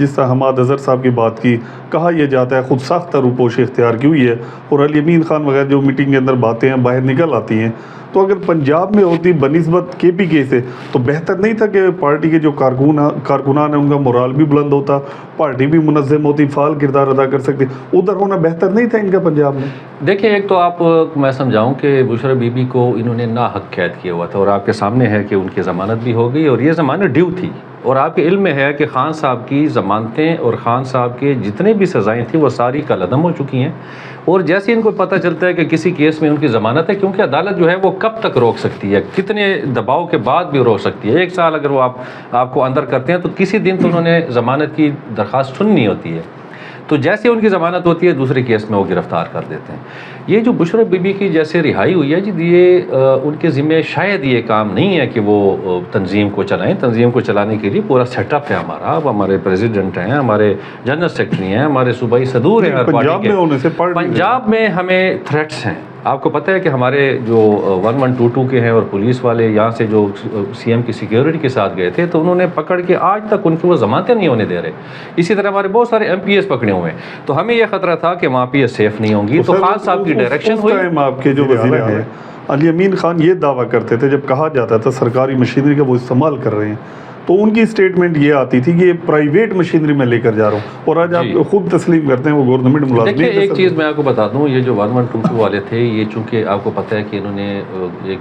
جس طرح حماد اظہر صاحب کی بات کی، کہا یہ جاتا ہے خود ساختہ روپوشی اختیار کی ہوئی ہے، اور علی امین خان وغیرہ جو میٹنگ کے اندر باتیں ہیں باہر نکل آتی ہیں. تو اگر پنجاب میں ہوتی بنسبت کے پی کے سے تو بہتر نہیں تھا کہ پارٹی کے جو کارکنان ہیں ان کا مورال بھی بلند ہوتا، پارٹی بھی منظم ہوتی، فعال کردار ادا کر سکتی. ادھر ہونا بہتر نہیں تھا ان کا پنجاب میں؟ دیکھیں، ایک تو آپ میں سمجھاؤں کہ بشرا بی بی کو انہوں نے ناحق قید کیا ہوا تھا، اور آپ کے سامنے ہے کہ ان کی ضمانت بھی ہو گئی، اور یہ ضمانت ڈیو تھی. اور آپ کے علم میں ہے کہ خان صاحب کی ضمانتیں اور خان صاحب کے جتنے بھی سزائیں تھیں وہ ساری کالعدم ہو چکی ہیں. اور جیسے ان کو پتہ چلتا ہے کہ کسی کیس میں ان کی ضمانت ہے، کیونکہ عدالت جو ہے وہ کب تک روک سکتی ہے، کتنے دباؤ کے بعد بھی روک سکتی ہے. 1 سال اگر وہ آپ کو اندر کرتے ہیں تو کسی دن تو انہوں نے ضمانت کی درخواست سننی ہوتی ہے. تو جیسے ان کی ضمانت ہوتی ہے دوسرے کیس میں وہ گرفتار کر دیتے ہیں. یہ جو بشرا بی بی کی جیسے رہائی ہوئی ہے جی، یہ ان کے ذمہ شاید یہ کام نہیں ہے کہ وہ تنظیم کو چلائیں. تنظیم کو چلانے کے لیے پورا سیٹ اپ ہے ہمارا. اب ہمارے پریزیڈنٹ ہیں، ہمارے جنرل سیکرٹری ہیں، ہمارے صوبائی صدور ہیں. پنجاب میں ہمیں تھریٹس ہیں. آپ کو پتہ ہے کہ ہمارے جو 1122 کے ہیں اور پولیس والے یہاں سے جو سی ایم کی سیکیورٹی کے ساتھ گئے تھے تو انہوں نے پکڑ کے آج تک ان کی وہ ضمانتیں نہیں ہونے دے رہے. اسی طرح ہمارے بہت سارے ایم پی ایس پکڑے ہوئے ہیں. تو ہمیں یہ خطرہ تھا کہ وہاں پہ یہ سیف نہیں ہوں گی. تو خان صاحب کی ڈائریکشن ہوئی. آپ کے جو وزیر ہیں علی امین خان یہ دعویٰ کرتے تھے جب کہا جاتا تھا سرکاری مشینری کا وہ استعمال کر رہے ہیں، تو ان کی سٹیٹمنٹ یہ آتی تھی کہ یہ پرائیویٹ مشینری میں لے کر جا رہا ہوں، اور آج آپ خود تسلیم کرتے ہیں وہ گورنمنٹ ملازمین. دیکھیں، ایک چیز میں آپ کو بتا دوں، یہ جو 1122 والے تھے یہ چونکہ آپ کو پتہ ہے کہ انہوں نے ایک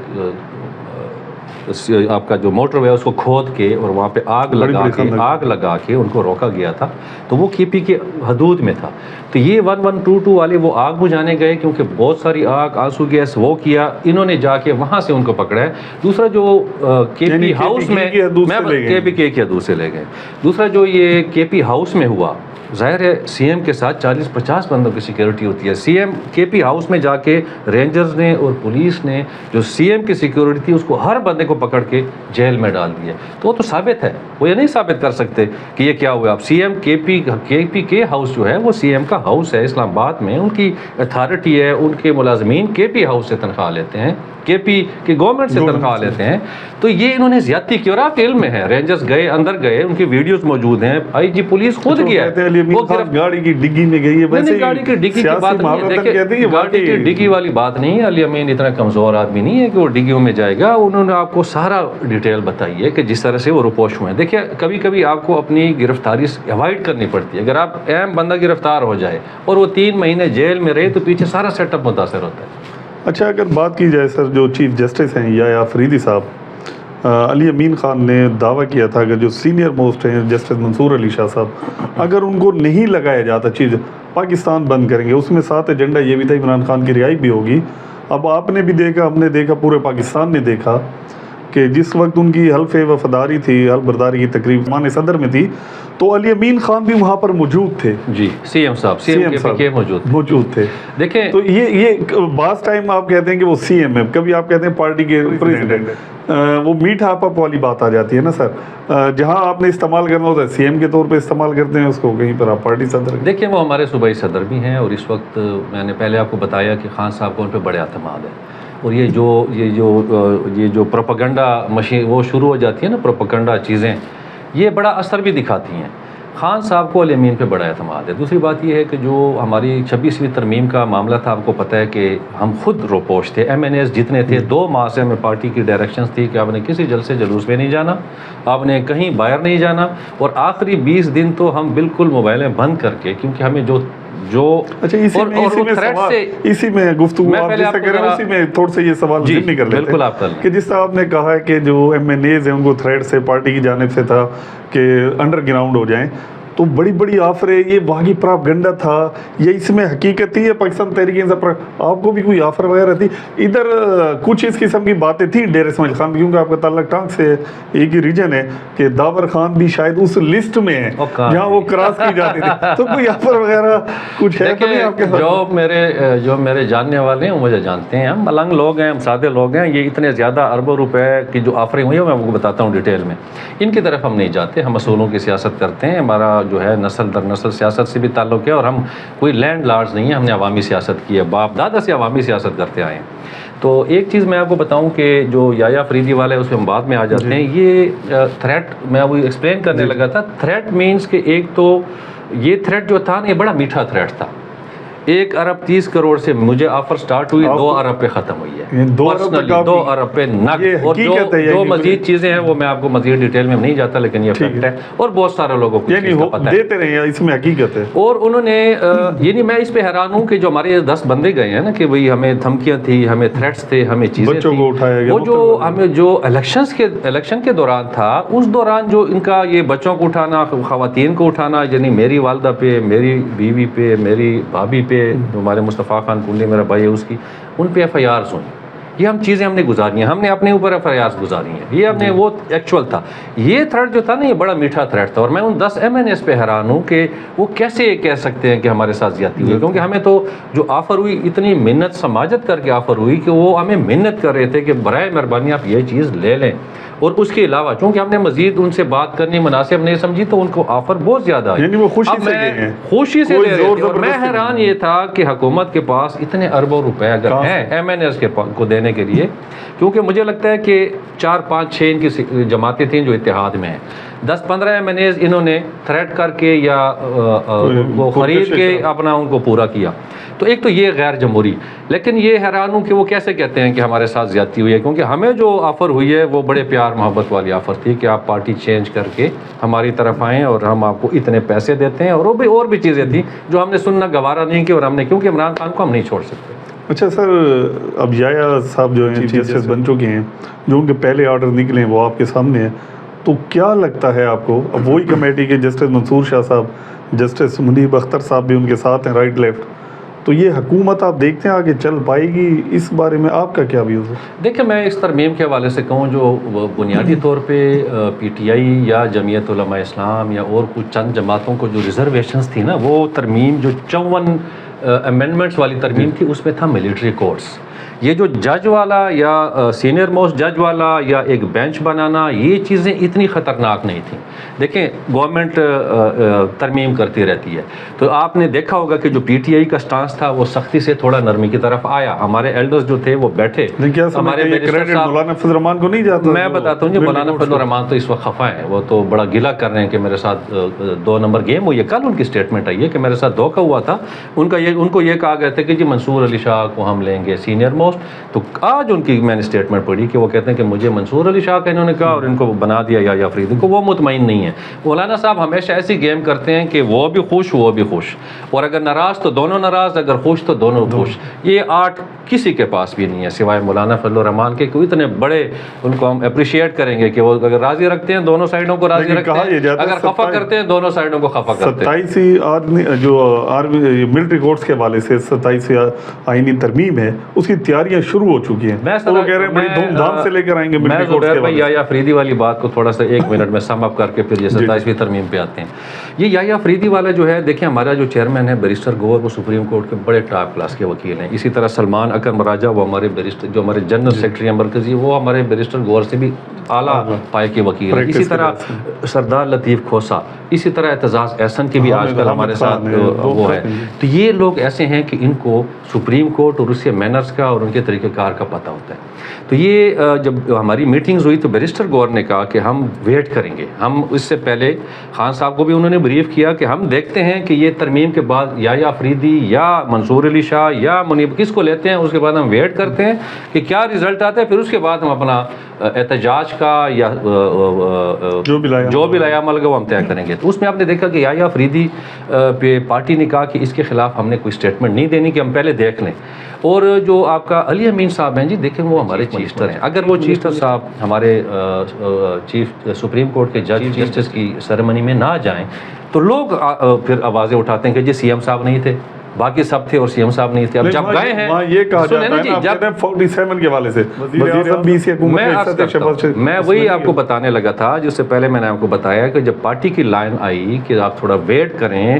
آپ کا جو موٹر وے اس کو کھود کے اور وہاں پہ آگ لگا کے ان کو روکا گیا تھا. تو وہ کے پی کے حدود میں تھا. تو یہ 1122 والے وہ آگ بجھانے گئے کیونکہ بہت ساری آگ، آنسو گیس وہ کیا، انہوں نے جا کے وہاں سے ان کو پکڑا ہے. دوسرا جو کے پی ہاؤس میں کے پی کے حدود سے لے گئے. دوسرا جو یہ کے پی ہاؤس میں ہوا، ظاہر ہے سی ایم کے ساتھ 40-50 بندوں کی سیکیورٹی ہوتی ہے. سی ایم کے پی ہاؤس میں جا کے رینجرز نے اور پولیس نے جو سی ایم کی سیکیورٹی تھی اس کو ہر بندے کو پکڑ کے جیل میں ڈال دیا. تو وہ تو ثابت ہے، وہ یہ نہیں ثابت کر سکتے کہ یہ کیا ہوا. اب سی ایم کے پی کے ہاؤس جو ہے وہ سی ایم کا ہاؤس ہے اسلام آباد میں، ان کی اتھارٹی ہے. ان کے ملازمین کے پی ہاؤس سے تنخواہ لیتے ہیں، کے پی کی گورنمنٹ سے تنخواہ لیتے ہیں. تو یہ انہوں نے زیادتی کی. اور آپ کے علم میں ہے رینجرز گئے، اندر گئے، ان کی ویڈیوز موجود ہیں. آئی جی پولیس خود گیا ہے. گاڑی کی ڈگی میں گئی ہے. گاڑی کی ڈگی کی بات نہیں ہے، گاڑی کی ڈگی والی بات نہیں ہے. علی امین اتنا کمزور آدمی نہیں ہے کہ وہ ڈگیوں میں جائے گا. انہوں نے آپ کو سارا ڈیٹیل بتائی ہے کہ جس طرح سے وہ روپوش ہوئے ہیں. دیکھیں، کبھی کبھی آپ کو اپنی گرفتاری اوائڈ کرنی پڑتی ہے. اگر آپ اہم بندہ گرفتار ہو جائے اور وہ 3 مہینے جیل میں رہے تو پیچھے سارا سیٹ اپ متاثر ہوتا ہے. اچھا، اگر بات کی جائے سر، جو چیف جسٹس ہیں یا فریدی صاحب، علی امین خان نے دعویٰ کیا تھا کہ جو سینئر موسٹ ہیں جسٹس منصور علی شاہ صاحب، اگر ان کو نہیں لگایا جاتا چیز پاکستان بند کریں گے. اس میں ساتھ ایجنڈا یہ بھی تھا عمران خان کی رہائی بھی ہوگی. اب آپ نے بھی دیکھا، ہم نے دیکھا، پورے پاکستان نے دیکھا کہ جس وقت ان کی حلف وفاداری تھی، حلف برداری کی تقریب مان صدر میں تھی، تو علی امین خان بھی وہاں پر موجود تھے. جی، سی ایم صاحب کے موجود تھے. دیکھیں، تو یہ بعض ٹائم آپ کہتے ہیں کہ وہ سی ایم ہے، کبھی آپ کہتے ہیں پارٹی کے پریزیڈنٹ. وہ میٹھا پپ والی بات آ جاتی ہے نا سر. جہاں آپ نے استعمال کرنا ہوتا ہے سی ایم کے طور پہ استعمال کرتے ہیں اس کو، کہیں پر آپ پارٹی صدر. دیکھیں، وہ ہمارے صوبائی صدر بھی ہیں، اور اس وقت میں نے پہلے آپ کو بتایا کہ خان صاحب کو ان پہ بڑے اعتماد ہے. اور یہ جو پروپیگنڈا مشین وہ شروع ہو جاتی ہے نا، پروپیگنڈا چیزیں، یہ بڑا اثر بھی دکھاتی ہیں. خان صاحب کو علی امین پہ بڑا اعتماد ہے. دوسری بات یہ ہے کہ جو ہماری 26ویں ترمیم کا معاملہ تھا، آپ کو پتہ ہے کہ ہم خود روپوش تھے. ایم این ایز جتنے تھے 2 ماہ سے ہمیں پارٹی کی ڈائریکشنز تھی کہ آپ نے کسی جلسے جلوس میں نہیں جانا، آپ نے کہیں باہر نہیں جانا. اور آخری 20 دن تو ہم بالکل موبائلیں بند کر کے، کیونکہ ہمیں جو اچھا اسی میں گفتگو آپ جس سے کریں اسی میں تھوڑا سا یہ سوال ذہن کر لیتے ہیں کہ جس طرح آپ نے کہا ہے کہ جو ایم این ایز ہیں ان کو تھریٹ سے پارٹی کی جانب سے تھا کہ انڈر گراؤنڈ ہو جائیں، تو بڑی بڑی آفریں، یہ باغی پراپگنڈا تھا یا اس میں حقیقت تھی؟ یا پاکستان تحریک انصاف آپ کو بھی کوئی آفر وغیرہ تھی ادھر؟ کچھ اس قسم کی باتیں تھیں ڈیر اسماعیل خان، کیونکہ آپ کا تعلق ٹانک سے ایک ہی ریجن ہے، کہ داور خان بھی شاید اس لسٹ میں ہے جہاں وہ کراس کی جاتی تھی. تو کوئی آفر وغیرہ کچھ ہے تو نہیں آپ کے ساتھ؟ جو میرے جاننے والے ہیں وہ مجھے جانتے ہیں. ہم ملنگ لوگ ہیں، ہم سادے لوگ ہیں. یہ اتنے زیادہ اربوں روپے کی جو آفریں ہوئی ہیں میں آپ کو بتاتا ہوں ڈیٹیل میں. ان کی طرف ہم نہیں جاتے. ہم اصولوں کی سیاست کرتے ہیں. ہمارا جو ہے نسل در نسل سیاست سے بھی تعلق ہے، اور ہم کوئی لینڈ لارڈز نہیں ہیں، ہم نے عوامی سیاست کی ہے، باپ دادا سے عوامی سیاست کرتے آئے ہیں۔ تو ایک چیز میں آپ کو بتاؤں کہ جو یایا فریدی والا ہے اس میں ہم بعد میں آ جاتے ہیں، یہ تھریٹ میں ابھی ایکسپلین کرنے لگا تھا۔ تھریٹ مینس کہ ایک تو یہ تھریٹ جو تھا نا یہ بڑا میٹھا تھریٹ تھا، 1 ارب 30 کروڑ سے مجھے آفر سٹارٹ ہوئی، 2 ارب پہ ختم ہوئی ہے، 2 ارب پہ نق، اور جو مزید چیزیں ہیں وہ میں آپ کو مزید ڈیٹیل میں نہیں جاتا، لیکن یہ فیکٹ ہے اور بہت سارے لوگوں کو پتہ ہے، دیتے رہے اس میں حقیقت ہے۔ اور انہوں نے یعنی میں اس پہ حیران ہوں کہ جو ہمارے 10 بندے گئے ہیں نا کہ وہی ہمیں دھمکیاں تھی، ہمیں تھریٹس تھے، ہمیں چیزیں بچوں کو اٹھایا گیا، وہ جو ہمیں جو الیکشن کے دوران تھا، اس دوران جو ان کا یہ بچوں کو اٹھانا، خواتین کو اٹھانا، یعنی میری والدہ پہ، میری بیوی پہ، میری بھابھی پہ، ہمارے مصطفیٰ خان کنڈی میرا بھائی ہے اس کی، ان پہ ایف آئی آرز ہوئیں، یہ ہم چیزیں ہم نے گزاری ہیں، ہم نے اپنے اوپر ایف آئی آرز گزاری ہیں، یہ ہم نے وہ ایکچوئل تھا۔ یہ تھریٹ جو تھا نا یہ بڑا میٹھا تھریٹ تھا، اور میں ان 10 ایم این ایس پہ حیران ہوں کہ وہ کیسے کہہ سکتے ہیں کہ ہمارے ساتھ زیادتی ہوئی، کیونکہ ہمیں تو جو آفر ہوئی اتنی منت سماجت کر کے آفر ہوئی کہ وہ ہمیں منت کر رہے تھے کہ برائے مہربانی آپ یہ چیز لے لیں، اور اس کے علاوہ چونکہ ہم نے مزید ان سے بات کرنی مناسب نہیں سمجھی تو ان کو آفر بہت زیادہ آئی، یعنی وہ خوشی سے گئے ہیں، خوشی سے لے رہے تھے، اور میں حیران یہ تھا کہ حکومت کے پاس اتنے اربوں روپے اگر ہیں ایم این ایس کو دینے کے لیے، کیونکہ مجھے لگتا ہے کہ 4 5 6 ان کی جماعتیں تھیں جو اتحاد میں ہیں، 10 15 ایم این ایز انہوں نے تھریٹ کر کے یا وہ خرید کے اپنا ان کو پورا کیا، تو ایک تو یہ غیر جمہوری، لیکن یہ حیران ہوں کہ وہ کیسے کہتے ہیں کہ ہمارے ساتھ زیادتی ہوئی ہے، کیونکہ ہمیں جو آفر ہوئی ہے وہ بڑے پیار محبت والی آفر تھی کہ آپ پارٹی چینج کر کے ہماری طرف آئیں اور ہم آپ کو اتنے پیسے دیتے ہیں، اور بھی چیزیں تھیں جو ہم نے سننا گوارا نہیں کی، اور ہم نے کیونکہ عمران خان کو ہم نہیں چھوڑ سکتے۔ اچھا سر، اب یایا صاحب جو ہیں چیف جسٹس بن چکے ہیں، جو ان کے پہلے آرڈر نکلے ہیں وہ آپ کے سامنے ہیں، تو کیا لگتا ہے آپ کو، اب وہی کمیٹی کے جسٹس منصور شاہ صاحب، جسٹس منیب اختر صاحب بھی ان کے ساتھ ہیں رائٹ لیفٹ، تو یہ حکومت آپ دیکھتے ہیں آگے چل پائے گی؟ اس بارے میں آپ کا کیا ویوز ہے؟ دیکھیں میں اس ترمیم کے حوالے سے کہوں، جو بنیادی طور پہ پی ٹی آئی یا جمعیت علماء اسلام یا اور کچھ چند جماعتوں کو جو ریزرویشنز تھی نا، وہ ترمیم جو 54 امینڈمنٹس والی ترمیم تھی اس میں تھا ملٹری کورٹس، یہ جو جج والا یا سینئر موسٹ جج والا یا ایک بینچ بنانا، یہ چیزیں اتنی خطرناک نہیں تھیں۔ دیکھیں گورنمنٹ ترمیم کرتی رہتی ہے، تو آپ نے دیکھا ہوگا کہ جو پی ٹی آئی کا سٹانس تھا وہ سختی سے تھوڑا نرمی کی طرف آیا، ہمارے ایلڈرز جو تھے وہ بیٹھے، ہمارے مولانا فضل الرحمان کو نہیں جاتا؟ میں بتاتا ہوں جی، مولانا فضل الرحمان تو اس وقت خفا ہیں، وہ تو بڑا گلہ کر رہے ہیں کہ میرے ساتھ 2 نمبر گیم ہوئی ہے، کل ان کی اسٹیٹمنٹ آئی ہے کہ میرے ساتھ دھوکہ ہوا تھا، ان کو یہ کہا گیا تھا کہ جی منصور علی شاہ کو ہم لیں گے سینئر موسٹ، تو آج ان کی میں نے اسٹیٹمنٹ پڑھی کہ وہ کہتے ہیں کہ مجھے منصور علی شاہ کا انہوں نے کہا اور ان کو بنا دیا یا فریدی کو، وہ مطمئن نہیں ہے۔ مولانا صاحب ہمیشہ ایسی گیم کرتے ہیں کہ وہ بھی خوش وہ بھی خوش، اور اگر ناراض تو دونوں ناراض، اگر خوش تو دونوں خوش، یہ آرٹ کسی کے پاس بھی نہیں ہے سوائے مولانا فضل الرحمان کے، کوئی اتنے بڑے، ان کو ہم اپریشیٹ کریں گے کہ وہ اگر راضی رکھتے ہیں دونوں سائڈوں کو راضی رکھتے ہیں، اگر خفا کرتے ہیں دونوں سائڈوں کو خفا کرتے ہیں۔ 27 جو ملٹری کورٹس کے حوالے سے 27 آئینی ترمیم ہے، اس کی تیاریاں شروع ہو چکی ہیں، وہ کہہ رہے ہیں بڑی دھوم دھام سے لے کر آئیں گے ملٹری کورٹس کے حوالے سے۔ یا فریدی والی بات کو تھوڑا سا 1 منٹ میں سم اپ کر کے پھر یہ 27ویں ترمیم پہ آتے ہیں۔ یہ یا فریدی والا جو ہے، دیکھیں ہمارا جو چیئرمین ہے بیرسٹر گور، وہ سپریم کورٹ کے بڑے ٹاپ کلاس کے وکیل ہیں، اسی طرح سلمان اکرم راجہ وہ ہمارے بیرسٹر، جو ہمارے جنرل سیکرٹری ہیں مرکزی، وہ ہمارے بیرسٹر گور سے بھی اعلیٰ پائے کے وکیل ہیں، اسی طرح سردار لطیف کھوسا، اسی طرح اعتزاز احسن کی بھی آج کل ہمارے ساتھ وہ ہے۔ تو یہ لوگ ایسے ہیں کہ ان کو سپریم کورٹ اور اس کے مینرز کا اور ان کے طریقہ کار کا پتہ ہوتا ہے۔ تو یہ جب ہماری میٹنگز ہوئی تو بیرسٹر گور نے کہا کہ ہم ویٹ کریں گے، ہم اس سے پہلے خان صاحب کو بھی انہوں نے بریف کیا کہ ہم دیکھتے ہیں کہ یہ ترمیم کے بعد یا فریدی یا منصور علی شاہ یا منیب کس کو لیتے ہیں، اس کے بعد ہم ویٹ کرتے ہیں کہ کیا رزلٹ آتا ہے، پھر اس کے بعد ہم اپنا احتجاج کا یا جو بھی لائے عمل کا وہ ہم طے کریں گے۔ تو اس میں آپ نے دیکھا کہ یا فریدی پہ پارٹی نے کہا کہ اس کے خلاف ہم نے کوئی اسٹیٹمنٹ نہیں دینی، کہ ہم پہلے دیکھ لیں۔ اور جو آپ کا علی امین صاحب ہیں جی، دیکھیں وہ ہمارے چیفٹر ہیں، اگر وہ چیفٹر صاحب ہمارے چیف سپریم کورٹ کے جج جسٹس کی سیریمنی میں نہ جائیں تو لوگ پھر آوازیں اٹھاتے ہیں کہ جی سی ایم صاحب نہیں تھے، باقی سب تھے اور سی ایم صاحب نہیں تھے۔ اب جب گئے ہیں یہ کہا جاتا ہے نا جب 47 کے حوالے سے میں وہی آپ کو بتانے لگا تھا، جس سے پہلے میں نے آپ کو بتایا کہ جب پارٹی کی لائن آئی کہ آپ تھوڑا ویٹ کریں،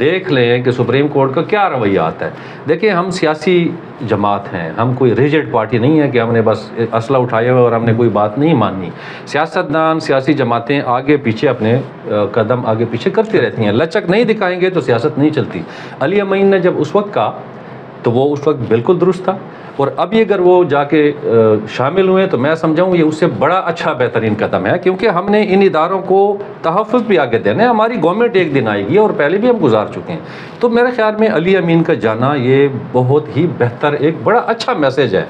دیکھ لیں کہ سپریم کورٹ کا کیا رویہ آتا ہے. دیکھیں ہم سیاسی جماعت ہیں, ہم کوئی ریجڈ پارٹی نہیں ہے کہ ہم نے بس اسلحہ اٹھایا ہوا اور ہم نے کوئی بات نہیں ماننی. سیاستدان, سیاسی جماعتیں آگے پیچھے اپنے قدم آگے پیچھے کرتی رہتی ہیں. لچک نہیں دکھائیں گے تو سیاست نہیں چلتی. علی امین نے جب اس وقت کہا تو وہ اس وقت بالکل درست تھا, اور ابھی اگر وہ جا کے شامل ہوئے تو میں سمجھاؤں یہ اس سے بڑا اچھا بہترین قدم ہے, کیونکہ ہم نے ان اداروں کو تحفظ بھی آگے دینا ہے. ہماری گورنمنٹ ایک دن آئے گی اور پہلے بھی ہم گزار چکے ہیں. تو میرے خیال میں علی امین کا جانا یہ بہت ہی بہتر, ایک بڑا اچھا میسج ہے,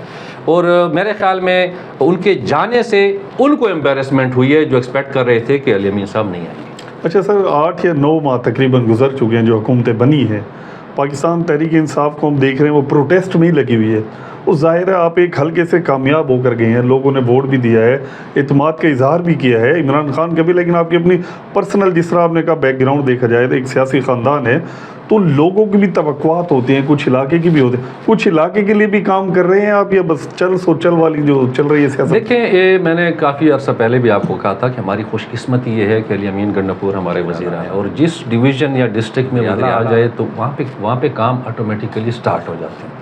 اور میرے خیال میں ان کے جانے سے ان کو امبیرسمنٹ ہوئی ہے جو ایکسپیکٹ کر رہے تھے کہ علی امین صاحب نہیں آئیں گے. اچھا سر, 8 یا 9 ماہ تقریباً گزر چکے ہیں جو حکومتیں بنی ہیں. پاکستان تحریک انصاف کو ہم دیکھ رہے ہیں وہ پروٹیسٹ میں ہی لگی ہوئی ہے. وہ ظاہر ہے آپ ایک حلقے سے کامیاب ہو کر گئے ہیں, لوگوں نے ووٹ بھی دیا ہے, اعتماد کا اظہار بھی کیا ہے عمران خان کا بھی, لیکن آپ کی اپنی پرسنل, جس طرح آپ نے کہا بیک گراؤنڈ دیکھا جائے تو ایک سیاسی خاندان ہے, تو لوگوں کی بھی توقعات ہوتی ہیں, کچھ علاقے کی بھی ہوتی ہیں. کچھ علاقے کے لیے بھی کام کر رہے ہیں آپ, یا بس چل والی جو چل رہی ہے سیاست؟ دیکھیں یہ میں نے کافی عرصہ پہلے بھی آپ کو کہا تھا کہ ہماری خوش قسمتی یہ ہے کہ علی امین گنڈپور ہمارے وزیر ہیں, اور جس ڈویژن یا ڈسٹرکٹ میں وزیر آ جائے تو وہاں پہ کام آٹومیٹیکلی سٹارٹ ہو جاتے ہیں.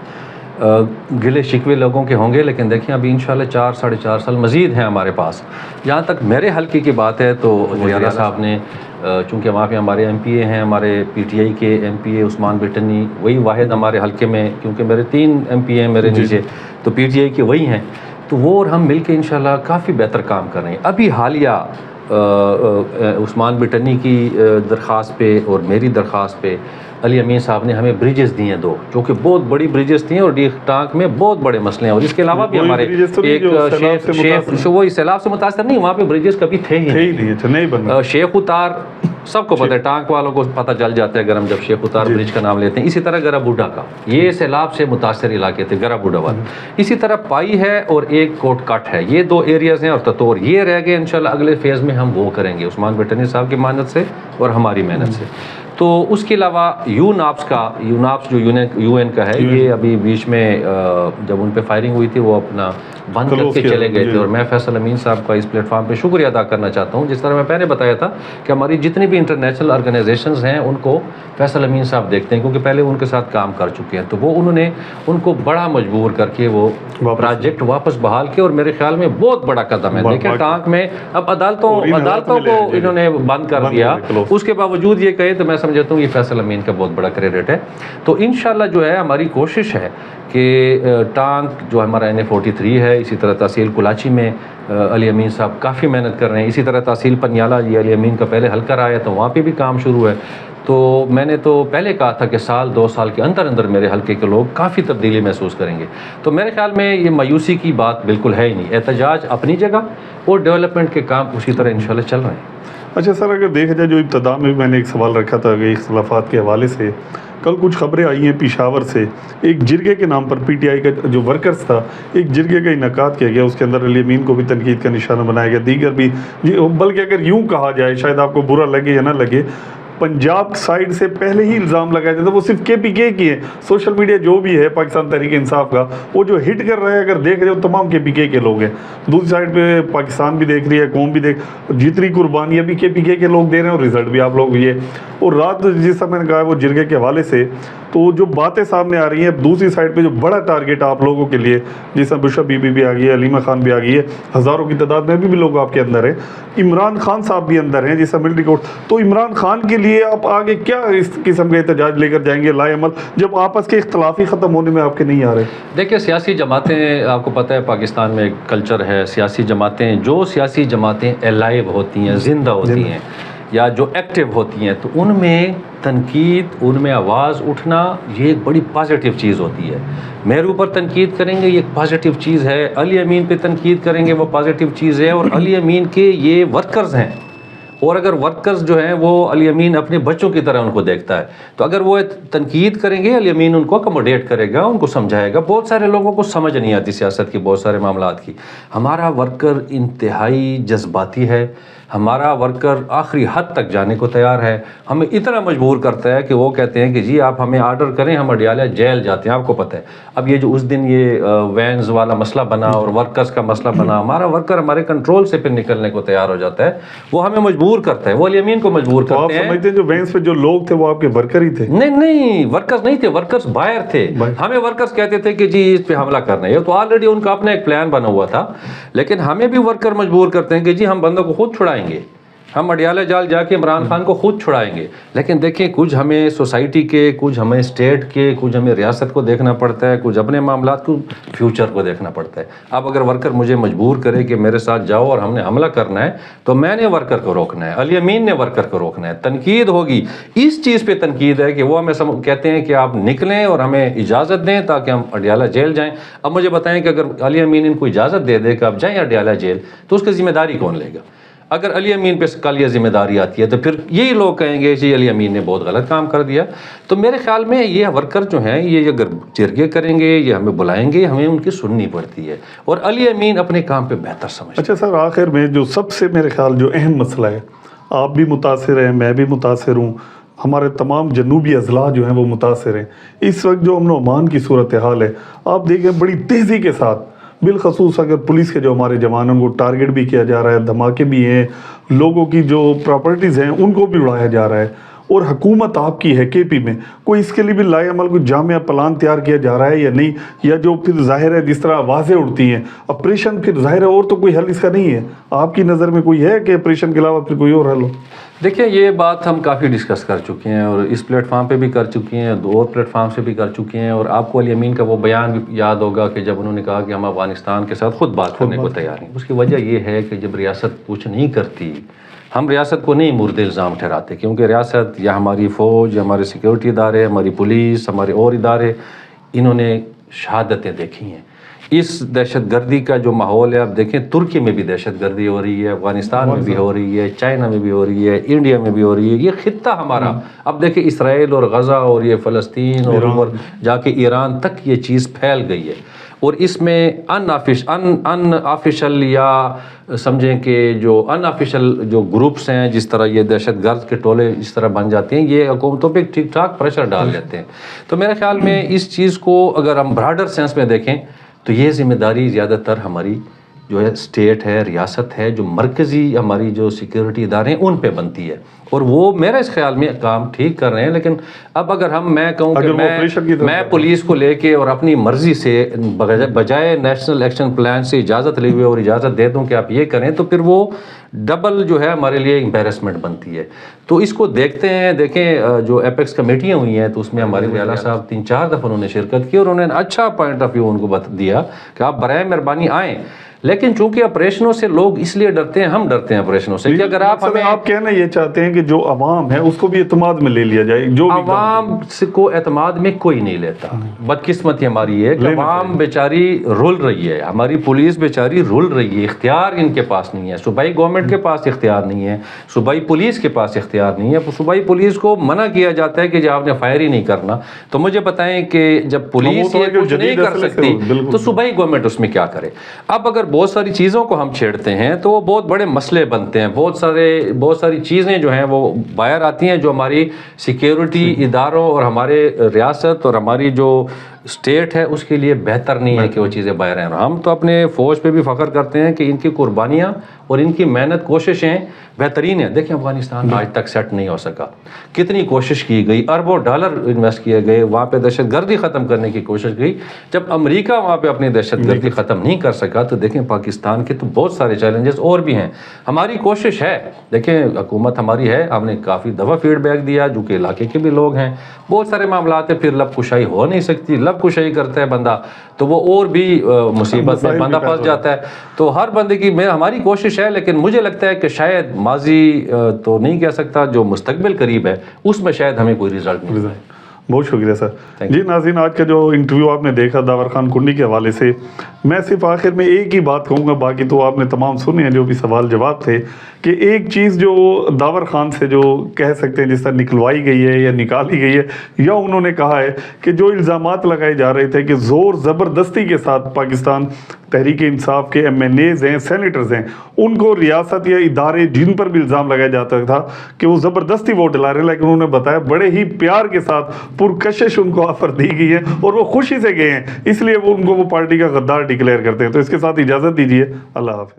گلے شکوے لوگوں کے ہوں گے, لیکن دیکھیں ابھی انشاءاللہ 4-4.5 سال مزید ہیں ہمارے پاس. جہاں تک میرے حلقے کی بات ہے تو وزیر صاحب نے, چونکہ وہاں پہ ہمارے ایم پی اے ہیں, ہمارے پی ٹی آئی کے ایم پی اے عثمان بٹنی, وہی واحد ہمارے حلقے میں, کیونکہ میرے 3 ایم پی اے ہیں میرے نیچے, تو پی ٹی آئی کے وہی ہیں, تو وہ اور ہم مل کے انشاءاللہ کافی بہتر کام کر رہے ہیں. ابھی حالیہ عثمان بٹنی کی درخواست پہ اور میری درخواست پہ علی امین صاحب نے ہمیں بریجز دیے ہیں 2, جو کہ بہت بڑی بریجز تھیں, اور ڈیک ٹانک میں بہت بڑے مسئلے ہیں. اور اس کے علاوہ بھی ہمارے ایک شیخ وہ سیلاب سے متاثر نہیں, وہاں پہ بریجز کبھی تھے ہی نہیں. شیخ اتار سب کو پتہ ہے, ٹانک والوں کو پتہ چل جاتا ہے اگر ہم جب شیخ اتار برج کا نام لیتے ہیں. اسی طرح گرا بوڈھا کا, یہ سیلاب سے متاثر علاقے تھے گرا بوڈھا والے. اسی طرح پائی ہے اور ایک کوٹ کٹ ہے, یہ 2 ایریاز ہیں, اور تطور یہ رہ گئے. انشاءاللہ اگلے فیز میں ہم وہ کریں گے عثمان بٹنی صاحب کی محنت سے اور ہماری محنت سے. تو اس کے علاوہ یوناپس جو یو این کا ہے, یہ ابھی بیچ میں جب ان پہ فائرنگ ہوئی تھی وہ اپنا بند کر کے چلے گئے تھے, اور میں فیصل امین صاحب کا اس پلیٹ فارم پہ شکریہ ادا کرنا چاہتا ہوں. جس طرح میں پہلے بتایا تھا کہ ہماری جتنی بھی انٹرنیشنل آرگنائزیشنز ہیں ان کو فیصل امین صاحب دیکھتے ہیں, کیونکہ پہلے ان کے ساتھ کام کر چکے ہیں. تو وہ انہوں نے ان کو بڑا مجبور کر کے وہ پروجیکٹ واپس بحال کیا, اور میرے خیال میں بہت بڑا قدم ہے. دیکھیں ٹانک میں اب عدالتوں کو انہوں نے بند کر دیا, اس کے باوجود یہ کہے تو میں سمجھتا ہوں یہ فیصل امین کا بہت بڑا کریڈٹ ہے. تو انشاءاللہ جو ہے ہماری کوشش ہے کہ ٹانک جو ہمارا NA43 ہے, اسی طرح تحصیل کلاچی میں علی امین صاحب کافی محنت کر رہے ہیں. اسی طرح تحصیل پنیالہ یہ علی امین کا پہلے حلقہ رہا ہے, تو وہاں پہ بھی کام شروع ہے. تو میں نے تو پہلے کہا تھا کہ 1-2 سال کے اندر میرے حلقے کے لوگ کافی تبدیلی محسوس کریں گے. تو میرے خیال میں یہ مایوسی کی بات بالکل ہے ہی نہیں. احتجاج اپنی جگہ اور ڈیولپمنٹ کے کام اسی طرح انشاءاللہ چل رہے ہیں. اچھا سر, اگر دیکھا جائے جو ابتدا میں میں نے ایک سوال رکھا تھا کہ اختلافات کے حوالے سے, کل کچھ خبریں آئی ہیں پشاور سے, ایک جرگے کے نام پر پی ٹی آئی کا جو ورکرز تھا, ایک جرگے کا انعقاد کیا گیا, اس کے اندر علی امین کو بھی تنقید کا نشانہ بنایا گیا, دیگر بھی, بلکہ اگر یوں کہا جائے, شاید آپ کو برا لگے یا نہ لگے, پنجاب سائیڈ سے پہلے ہی الزام لگایا جاتا ہے وہ صرف کے پی کے کی ہے. سوشل میڈیا جو بھی ہے پاکستان تحریک انصاف کا, وہ جو ہٹ کر رہا ہے اگر دیکھ رہے ہو تمام کے پی کے لوگ ہیں. دوسری سائڈ پہ پاکستان بھی دیکھ رہی ہے, قوم بھی جتنی قربانیاں بھی کے پی کے لوگ دے رہے ہیں اور رزلٹ بھی آپ لوگ یہ. اور رات جس طرح میں نے کہا وہ جرگے کے حوالے سے, تو جو باتیں سامنے آ رہی ہیں, دوسری سائڈ پہ جو بڑا ٹارگیٹ آپ لوگوں کے لیے, جس طرح بشرا بی بی بھی آ گئی ہے, علیمہ خان بھی آ گئی ہے, ہزاروں کی تعداد میں بھی لوگ آپ کے اندر ہیں, عمران خان صاحب بھی اندر ہیں جس طرح ملٹری کورٹ. تو عمران خان کے لیے آپ آگے کیا اس قسم کے احتجاج لے کر جائیں گے لائے عمل, جب آپس کے اختلافی ختم ہونے میں آپ کے نہیں آ رہے؟ دیکھیں سیاسی جماعتیں, آپ کو پتہ ہے پاکستان میں ایک کلچر ہے, سیاسی جماعتیں الائیو ہوتی ہیں, زندہ ہوتی ہیں, یا جو ایکٹیو ہوتی ہیں, تو ان میں تنقید, ان میں آواز اٹھنا یہ ایک بڑی پازیٹیو چیز ہوتی ہے. میرے اوپر تنقید کریں گے یہ ایک پازیٹیو چیز ہے, علی امین پہ تنقید کریں گے وہ پازیٹیو چیز ہے, اور علی امین کے یہ ورکرز ہیں, اور اگر ورکرز جو ہیں وہ علی امین اپنے بچوں کی طرح ان کو دیکھتا ہے, تو اگر وہ تنقید کریں گے علی امین ان کو اکوموڈیٹ کرے گا, ان کو سمجھائے گا. بہت سارے لوگوں کو سمجھ نہیں آتی سیاست کی, بہت سارے معاملات کی. ہمارا ورکر انتہائی جذباتی ہے, ہمارا ورکر آخری حد تک جانے کو تیار ہے، ہمیں اتنا مجبور کرتا ہے کہ وہ کہتے ہیں کہ جی آپ ہمیں آرڈر کریں، ہم اڈیالہ جیل جاتے ہیں۔ آپ کو پتہ ہے اب یہ جو اس دن یہ وینز والا مسئلہ بنا اور ورکرز کا مسئلہ بنا، ہمارا ورکر ہمارے کنٹرول سے پھر نکلنے کو تیار ہو جاتا ہے، وہ ہمیں مجبور کرتا ہے، وہ علی امین کو مجبور تو آپ کرتے ہیں۔ سمجھتے ہیں جو وینس پہ جو لوگ تھے وہ آپ کے ورکر ہی تھے؟ نہیں ورکرز نہیں تھے، ورکرز بائر تھے۔ ہمیں ورکرز کہتے تھے کہ جی اس پہ حملہ کرنا ہے، تو آلریڈی ان کا اپنا ایک پلان بنا ہوا تھا، لیکن ہمیں بھی ورکر مجبور کرتے ہیں کہ جی ہم بندوں کو خود چھڑائیں گے، ہم اڈیالہ جال جا کے عمران خان کو خود چھڑائیں گے۔ لیکن دیکھیں کچھ ہمیں سوسائٹی کے، کچھ ہمیں اسٹیٹ کے، کچھ ہمیں ریاست کو دیکھنا پڑتا ہے، کچھ اپنے معاملات کو، فیوچر کو دیکھنا پڑتا ہے۔ اب اگر ورکر مجھے مجبور کرے کہ میرے ساتھ جاؤ اور ہم نے حملہ کرنا ہے، تو میں نے ورکر کو روکنا ہے، علی امین نے ورکر کو روکنا ہے۔ تنقید ہوگی، اس چیز پہ تنقید ہے کہ وہ ہمیں کہتے ہیں کہ آپ نکلیں اور ہمیں اجازت دیں تاکہ ہم اڈیالہ جیل جائیں۔ اب مجھے بتائیں کہ اگر علی امین ان کو اجازت دے دے کہ آپ جائیں اڈیالہ جیل، تو اس کی ذمہ داری کون لے گا؟ اگر علی امین پہ کل یہ ذمہ داری آتی ہے تو پھر یہی لوگ کہیں گے کہ علی امین نے بہت غلط کام کر دیا۔ تو میرے خیال میں یہ ورکر جو ہیں یہ اگر جرگے کریں گے، یہ ہمیں بلائیں گے، ہمیں ان کی سننی پڑتی ہے، اور علی امین اپنے کام پہ بہتر سمجھتے ہیں۔ اچھا سر، آخر میں جو سب سے میرے خیال جو اہم مسئلہ ہے، آپ بھی متاثر ہیں، میں بھی متاثر ہوں، ہمارے تمام جنوبی اضلاع جو ہیں وہ متاثر ہیں۔ اس وقت جو امن و امان کی صورتحال ہے، آپ دیکھیں بڑی تیزی کے ساتھ، بالخصوص اگر پولیس کے جو ہمارے جوانوں کو ٹارگٹ بھی کیا جا رہا ہے، دھماکے بھی ہیں، لوگوں کی جو پراپرٹیز ہیں ان کو بھی اڑایا جا رہا ہے، اور حکومت آپ کی ہے کے پی میں، کوئی اس کے لیے بھی لائے عمل کوئی جامع پلان تیار کیا جا رہا ہے یا نہیں؟ یا جو پھر ظاہر ہے جس طرح آوازیں اڑتی ہیں، آپریشن پھر ظاہر ہے اور تو کوئی حل اس کا نہیں ہے، آپ کی نظر میں کوئی ہے کہ آپریشن کے علاوہ پھر کوئی اور حل ہو؟ دیکھیں یہ بات ہم کافی ڈسکس کر چکے ہیں، اور اس پلیٹ فارم پہ بھی کر چکے ہیں، دو اور پلیٹ فارم سے بھی کر چکے ہیں، اور آپ کو علی امین کا وہ بیان بھی یاد ہوگا کہ جب انہوں نے کہا کہ ہم افغانستان کے ساتھ خود بات کرنے کو تیار ہیں۔ اس کی وجہ یہ ہے کہ جب ریاست کچھ نہیں کرتی، ہم ریاست کو نہیں مورد الزام ٹھہراتے، کیونکہ ریاست یا ہماری فوج یا ہمارے سیکیورٹی ادارے، ہماری پولیس، ہمارے اور ادارے، انہوں نے شہادتیں دیکھی ہیں۔ اس دہشت گردی کا جو ماحول ہے، آپ دیکھیں ترکی میں بھی دہشت گردی ہو رہی ہے، افغانستان میں بھی ہو رہی ہے، چائنا میں بھی ہو رہی ہے، انڈیا میں بھی ہو رہی ہے، یہ خطہ ہمارا، اب دیکھیں اسرائیل اور غزہ اور یہ فلسطین اور اوپر جا کے ایران تک یہ چیز پھیل گئی ہے۔ اور اس میں ان آفیشل یا سمجھیں کہ جو ان آفیشل جو گروپس ہیں، جس طرح یہ دہشت گرد کے ٹولے اس طرح بن جاتے ہیں، یہ حکومتوں پہ ٹھیک ٹھاک پریشر ڈال لیتے ہیں۔ تو میرے خیال میں اس چیز کو اگر ہم براڈر سینس میں دیکھیں تو یہ ذمہ داری زیادہ تر ہماری جو ہے اسٹیٹ ہے، ریاست ہے، جو مرکزی ہماری جو سیکیورٹی ادارے ہیں ان پہ بنتی ہے، اور وہ میرا اس خیال میں کام ٹھیک کر رہے ہیں۔ لیکن اب اگر میں کہوں کہ میں پولیس کو لے کے اور اپنی مرضی سے بجائے نیشنل ایکشن پلان سے اجازت لے ہوئے اور اجازت دے دوں کہ آپ یہ کریں، تو پھر وہ ڈبل جو ہے ہمارے لیے امبیرسمنٹ بنتی ہے۔ تو اس کو دیکھتے ہیں، دیکھیں جو ایپیکس کمیٹیاں ہوئی ہیں تو اس میں ہمارے وزیر صاحب 3-4 دفعہ انہوں نے شرکت کی، اور انہوں نے اچھا پوائنٹ آف ویو ان کو دیا کہ آپ برائے مہربانی آئیں۔ لیکن چونکہ آپریشنوں سے لوگ اس لیے ڈرتے ہیں، ہم ڈرتے ہیں آپریشنوں سے کہ اگر آپ کہنا یہ چاہتے ہیں کہ جو عوام ہے اس کو بھی اعتماد میں لے لیا جائے، جو عوام کو اعتماد میں کوئی نہیں لیتا۔ بدقسمتی ہماری ہے کہ عوام بیچاری رول رہی ہے، ہماری پولیس بیچاری رول رہی ہے، اختیار ان کے پاس نہیں ہے، صوبائی گورنمنٹ کے پاس اختیار نہیں ہے، صوبائی پولیس کے پاس اختیار نہیں ہے۔ صوبائی پولیس کو منع کیا جاتا ہے کہ جب آپ نے فائر ہی نہیں کرنا، تو مجھے بتائیں کہ جب پولیس یہ کچھ نہیں کر سکتی تو صوبائی گورنمنٹ اس میں کیا کرے؟ اب اگر بہت ساری چیزوں کو ہم چھیڑتے ہیں تو وہ بہت بڑے مسئلے بنتے ہیں، بہت ساری چیزیں جو ہیں وہ باہر آتی ہیں جو ہماری سیکیورٹی اداروں اور ہمارے ریاست اور ہماری جو اسٹیٹ ہے اس کے لیے بہتر نہیں ہے کہ وہ چیزیں باہر ہیں۔ ہم تو اپنے فوج پہ بھی فخر کرتے ہیں کہ ان کی قربانیاں اور ان کی محنت کوششیں بہترین ہیں۔ دیکھیں افغانستان آج تک سیٹ نہیں ہو سکا، کتنی کوشش کی گئی، اربوں ڈالر انویسٹ کیے گئے، وہاں پہ دہشت گردی ختم کرنے کی کوشش کی۔ جب امریکہ وہاں پہ اپنی دہشت گردی ختم نہیں کر سکا تو دیکھیں پاکستان کے تو بہت سارے چیلنجز اور بھی ہیں۔ ہماری کوشش ہے، دیکھیں حکومت ہماری ہے، ہم نے کافی دفعہ فیڈ بیک دیا، جو کہ علاقے کے بھی لوگ ہیں، بہت سارے معاملات ہیں، پھر لب کشائی ہو نہیں سکتی، لب کشائی کرتا ہے بندہ تو وہ اور بھی مصیبت میں بندہ پھنس جاتا ہے۔ تو ہر بندے کی ہماری کوشش ہے، لیکن مجھے لگتا ہے کہ شاید ماضی تو نہیں کہہ سکتا، جو مستقبل قریب ہے اس میں شاید ہمیں کوئی رزلٹ نہیں ملے۔ بہت شکریہ سر۔ جی ناظرین، آج کا جو انٹرویو آپ نے دیکھا داور خان کنڈی کے حوالے سے، میں صرف آخر میں ایک ہی بات کہوں گا، باقی تو آپ نے تمام سنے ہیں جو بھی سوال جواب تھے، کہ ایک چیز جو داور خان سے جو کہہ سکتے ہیں جس طرح نکلوائی گئی ہے یا نکالی گئی ہے، یا انہوں نے کہا ہے کہ جو الزامات لگائے جا رہے تھے کہ زور زبردستی کے ساتھ پاکستان تحریک انصاف کے MNAs ہیں، سینیٹرز ہیں، ان کو ریاست یا ادارے جن پر بھی الزام لگایا جاتا تھا کہ وہ زبردستی ووٹ ڈلا رہے ہیں، لیکن انہوں نے بتایا بڑے ہی پیار کے ساتھ پرکشش ان کو آفر دی گئی ہے اور وہ خوشی سے گئے ہیں، اس لیے وہ ان کو وہ پارٹی کا غدار ڈکلیئر کرتے ہیں۔ تو اس کے ساتھ اجازت دیجیے، اللہ حافظ۔